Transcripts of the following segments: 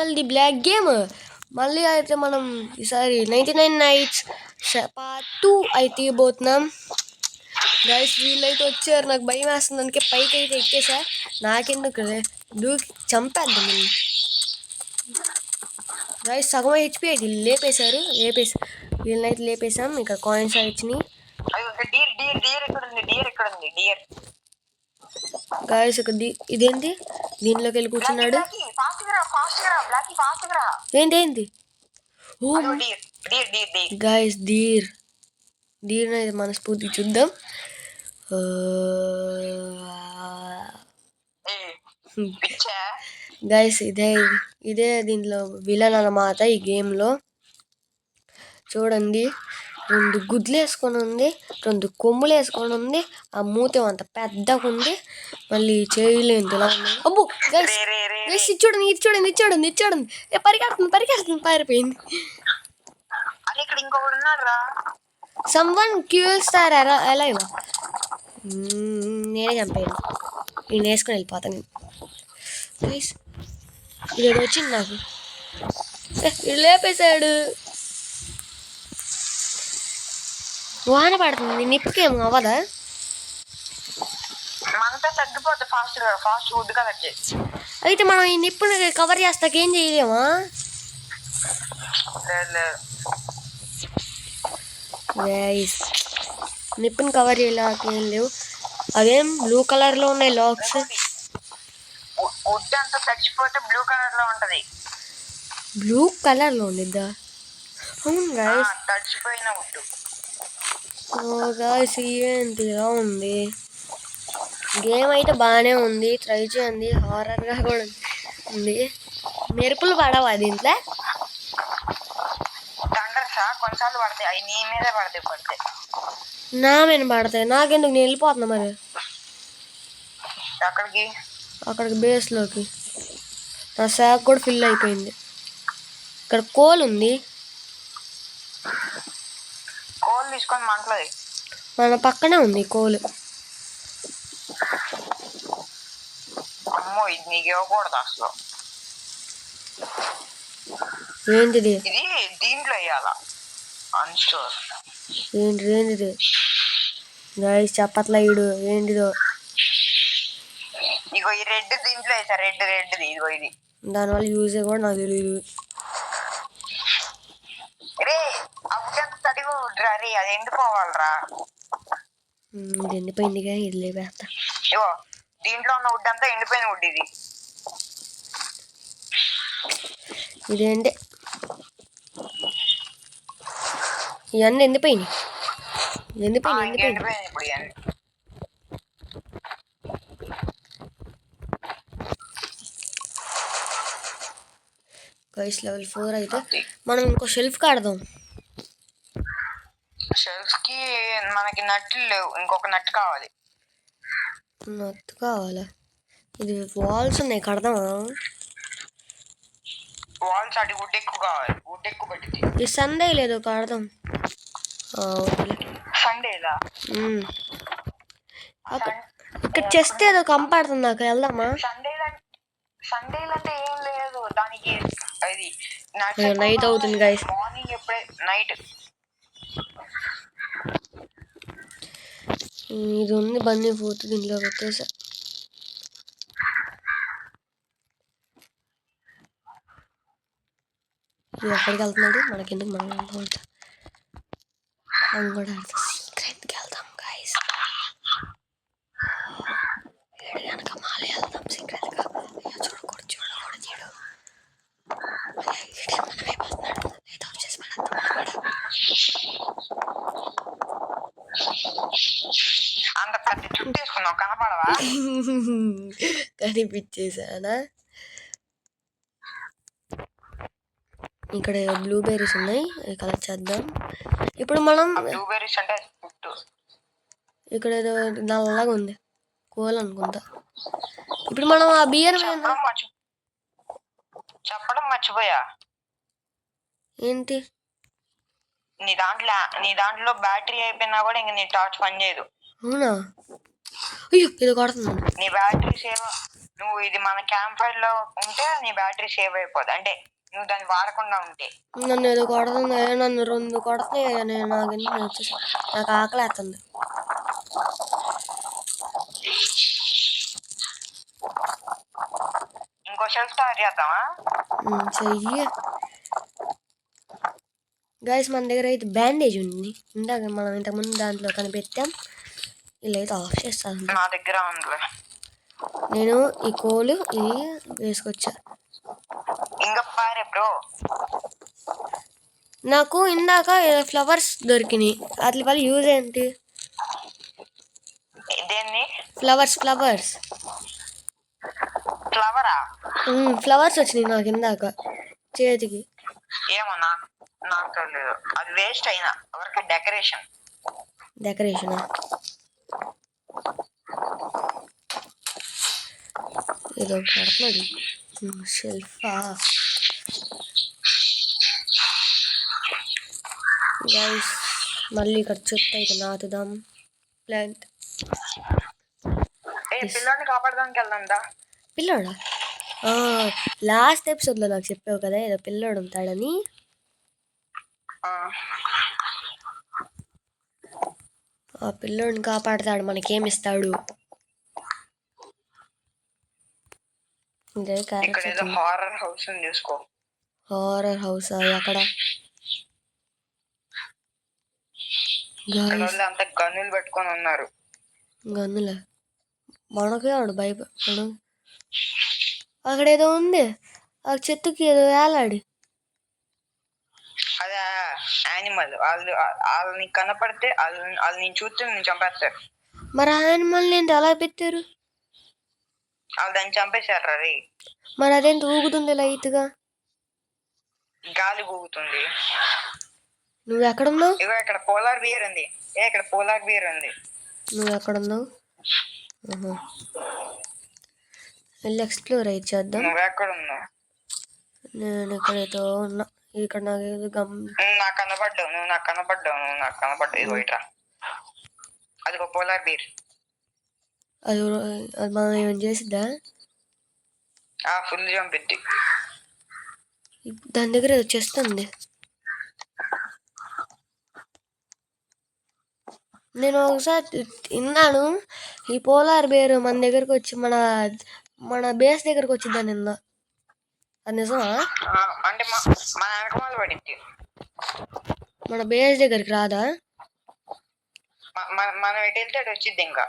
All the black game. మళ్ళీ అయితే మనం ఈసారి 99 నైట్స్ పార్ట్ 2 అయితే తీయబోతున్నాం గైస్. వీళ్ళైతే వచ్చారు, నాకు భయం వేస్తుంది, అందుకే పైకి అయితే ఎక్కేసా. నాకెందుకు దూకి చంపేద్దాం గైస్. సగం హెచ్పి అయితే లేపేశారు, వీళ్ళనైతే లేపేశాం. ఇక్కడ కాయిన్స్ వచ్చినాయి గైస్. ఇక్కడ ఇదేంటి, దీనిలోకి వెళ్ళి కూర్చున్నాడు. ఏంటి గైస్, దీనినైతే మనస్ఫూర్తి చూద్దాం. గైస్ ఇదే దీంట్లో విలన్ అన్నమాట ఈ గేమ్లో. చూడండి, 2 గుడ్లు వేసుకొని ఉంది, 2 కొమ్ములు వేసుకొని ఉంది, ఆ మూతం అంత పెద్దగా ఉంది, మళ్ళీ చేయలేదు ఇలా ఉంది. అబ్బో గైస్, ఇది చూడండి పరిగెడుతుంది పారిపోయింది. సమ్వన్ క్యూస్ స్టార్ ఎలా నేనే చంపాను, నేను వేసుకొని వెళ్ళిపోతాను నేను. గైస్ ఇది వచ్చింది నాకు, లేపేశాడు. వాన పడుతుంది, నిప్పుకేమో అవ్వదా? అయితే మనం ఈ నిప్పుని కవర్ చేస్తాక ఏం చేయలేమా? నిప్పుని కవర్ చేయలేక ఏం లేవు. అవేం బ్లూ కలర్ లో ఉన్నాయి లాక్స్. బ్లూ కలర్ లో ఉండిద్దా? అవును గైస్. గైస్ ఏంటి ఇలా ఉంది? గేమ్ అయితే బాగానే ఉంది, ట్రై చేయండి. హారర్గా కూడా ఉంది. మెరుపులు పడవా దీంట్లో? నా మీద పడతాయి, నాకెందుకు? నేను వెళ్ళిపోతున్నా మరి అక్కడికి బేస్లోకి. నా శాక్ కూడా ఫిల్ అయిపోయింది. ఇక్కడ కోల్ ఉంది, మన పక్కనే ఉంది కోల్. ఏంటిది? ఏంటిది గైస్ చెప్పట్లా ఇడు ఏంటిదో. దానివల్ల యూజ్ కూడా నాకు తెలియదు. ఇది ఎండిపోయిందిగా, ఇది లేపేస్తా. దీంట్లో ఉన్న వుడ్ అంతా ఎండిపోయిన వుడ్. ఇదేంటి, ఇవన్నీ ఎండిపోయినాయి. గైస్ లెవెల్ 4 అయితే మనం ఇంకో షెల్ఫ్ కాడదాం. షెల్ఫ్ కి మనకి నట్లు లేవు, ఇంకొక నట్టు కావాలి. నట్టు కావాలా? ఇది వాల్స్ ఉన్నాయి, కడదామా? వాల్స్ అడి వుడ్ ఎక్కువ కావాలి, వుడ్ ఎక్కువ పట్టింది. ఈ సండే లేదు, కడదాం. సండేలా? ఇక్కడ చెస్ట్ ఏదో కంపడుతుంది నాకు, వెళ్దామా? సండేలంటే ఏం లేదు, దానికి అది నైట్ అవుతుంది గైస్. మార్నింగ్ ఎప్పుడే నైట్. ఇది ఉంది బండి ఫోర్త్, దీంట్లో పెట్టేసా. ఇది ఎక్కడికి వెళ్తున్నాడు మనకెందుకు, మనం వెళ్తాం. మనం కూడా సీక్రెట్కి వెళ్దాం గైస్. ఏడు కనుక మాలే వెళ్దాం సీక్రెట్గా. చూడకూడదు. మనమే పోతున్నాడు, ఏదో చేసి అంత పెద్ద చుట్టూ వేసుకున్నావు, కనపడవా? కనిపించేసానా? ఇక్కడ బ్లూబెర్రీస్ ఉన్నాయి, కలెక్ట్ చేద్దాం. ఇప్పుడు మనం బ్లూబెర్రీస్ అంటే ఇక్కడ ఏదో నల్లగా ఉంది, కోల్ అనుకుంటా. ఇప్పుడు మనం ఆ బియర్ చెప్పడం మర్చిపోయా. ఏంటి? నీ దాంట్లో బ్యాటరీ అయిపోయినా కూడా ఇంక నీ టార్చ్ పని చేయదు. అవునా? అయ్యో ఇది కొడుతుంది. నీ బ్యాటరీ సేవ్ నువ్వు ఇది మన క్యాంప్ ఫైర్ లో ఉంటే నీ బ్యాటరీ సేవ్ అయిపోద్ది, అంటే నువ్వు దాన్ని వాడకుండా ఉంటే. నన్ను ఏదో కొడుతుంది, నన్ను 2 కొడుతున్నాయి. నేను నాకు ఆకలి వేస్తుంది. ఇంకో షెల్ఫ్ స్టార్ట్ చేద్దామా? చెయ్యి గైస్. మన దగ్గర అయితే బ్యాండేజ్ ఉంది, ఇందాక మనం ఇంతకుముందు దాంట్లో కనిపెట్టాం. ఇలా అయితే ఆఫ్ చేస్తాను. నా దగ్గర ఉందిలే. నేను ఈ కోలు ఇది వేసుకొచ్చా. ఇంకా పారే బ్రో. నాకు ఇందాక ఫ్లవర్స్ దొరికినాయి. వాటి వల్ల యూజ్ ఏంటి? దేన్ని? ఫ్లవర్స్ ఫ్లవర్స్ వచ్చినాయి నాకు ఇందాక చేతికి. ఏమో నాకు తెలియదు. అది వేస్ట్ అయినా ఎవరికి డెకరేషన్. ఏదో పడుతుంది. షెల్ఫా గైస్. మళ్ళీ ఇక్కడ చెట్టు అయితే నాటుదాం. ప్లాంట్. పిల్లోడిని కాపాడడానికి వెళ్దాందా? పిల్లోడా? లాస్ట్ ఎపిసోడ్లో నాకు చెప్పావు కదా ఏదో పిల్లోడు ఉంటాడని. ఆ పిల్లోడిని కాపాడతాడు, మనకేమిస్తాడు? హారర్ హౌస్ చూసుకో. హారర్ హౌస్ ఎక్కడ? అంతా గన్నులు పెట్టుకొని ఉన్నారు. గన్నుల మనకే ఆడు భయపడు. అక్కడ ఏదో ఉంది, ఆ చెట్టుకి ఏదో వేలాడి. అదే యానిమల్. వాళ్ళని కనపడితే వాళ్ళు నేను చూస్తే నేను చంపేస్తారు. మరి యానిమల్ ఏంటి అలా పెట్టారు? వాళ్ళు దాన్ని చంపేశారు. రే మరి అదేంటి ఊగుతుంది లైట్ గా? గాలి ఊగుతుంది. నువ్వు ఎక్కడున్నావు? ఇక్కడ పోలార్ బియర్ ఉంది. ఇక్కడ పోలార్ బియర్ ఉంది. నువ్వు ఎక్కడున్నావు? వెళ్ళి ఎక్స్ప్లోర్ అయితే చేద్దాం. నువ్వు ఎక్కడ ఉన్నావు? నేను ఎక్కడైతే ఉన్నా. ఇక్కడ నాకు నాకు కనపడ్డావు. నువ్వు నాకు కనపడ్డావు. ఇదిగో ఇట్రా. అది ఒక పోలార్ బీర్. అది మనం ఏమైనా చేసిద్దా? ఫుల్ చంపిద్ది. దాని దగ్గర వచ్చేస్తుంది. నేను ఒకసారి విన్నాను, ఈ పోలార్ బేర్ మన దగ్గరకు వచ్చి మన బేస్ దగ్గరకు వచ్చిద్దాని నిన్న. అది నిజమా? అంటే మన వెనకమాల పడిద్ది. మన బేస్ దగ్గరికి రాదా? మనం ఎటు వెళ్తే అటు వచ్చిద్ది. ఇంకా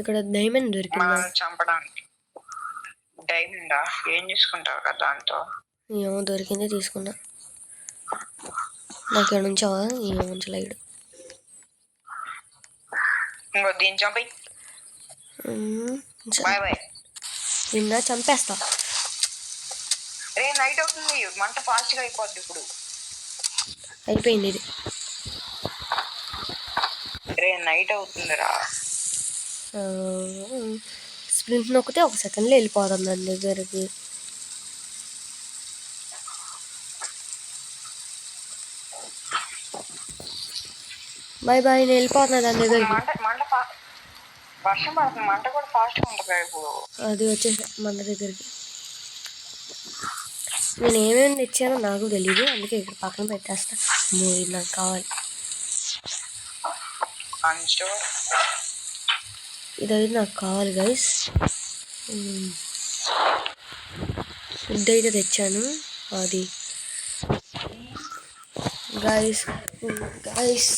ఇక్కడ డైమండ్ దొరికింది చంపడానికి. డైమండా? ఏం చేసుకుంటావు కదా దాంతో? ఏమో దొరికింది, తీసుకున్నా. నాకు ఇక్కడ నుంచావా? ఏమో ఉంచలేడు. ఇంకో దీన్ని చంపి నిన్న చంపేస్తా. రే నైట్ అవుతుంది, మంట ఫాస్ట్ గా అయిపోద్ది. ఇప్పుడు అయిపోయింది ఇది. రే నైట్ అవుతుందిరా. స్ప్రింట్ నొక్కితే 1 సెకండ్లో వెళ్ళిపోతుంది దాని దగ్గరికి. బాయ్ నేను వెళ్ళిపోతున్నా దాని దగ్గరికి. వర్షం పడుతుంది, మంట కూడా ఫాస్ట్ గా ఉంటుంది. ఇప్పుడు అది వచ్చేసా మన దగ్గరికి. నేను ఏమేమి తెచ్చానో నాకు తెలీదు, అందుకే ఇక్కడ పక్కన పెట్టేస్తా. ఇది నాకు కావాలి. ఇదైతే నాకు కావాలి గైస్. ఫుడ్ అయితే తెచ్చాను. అది గైస్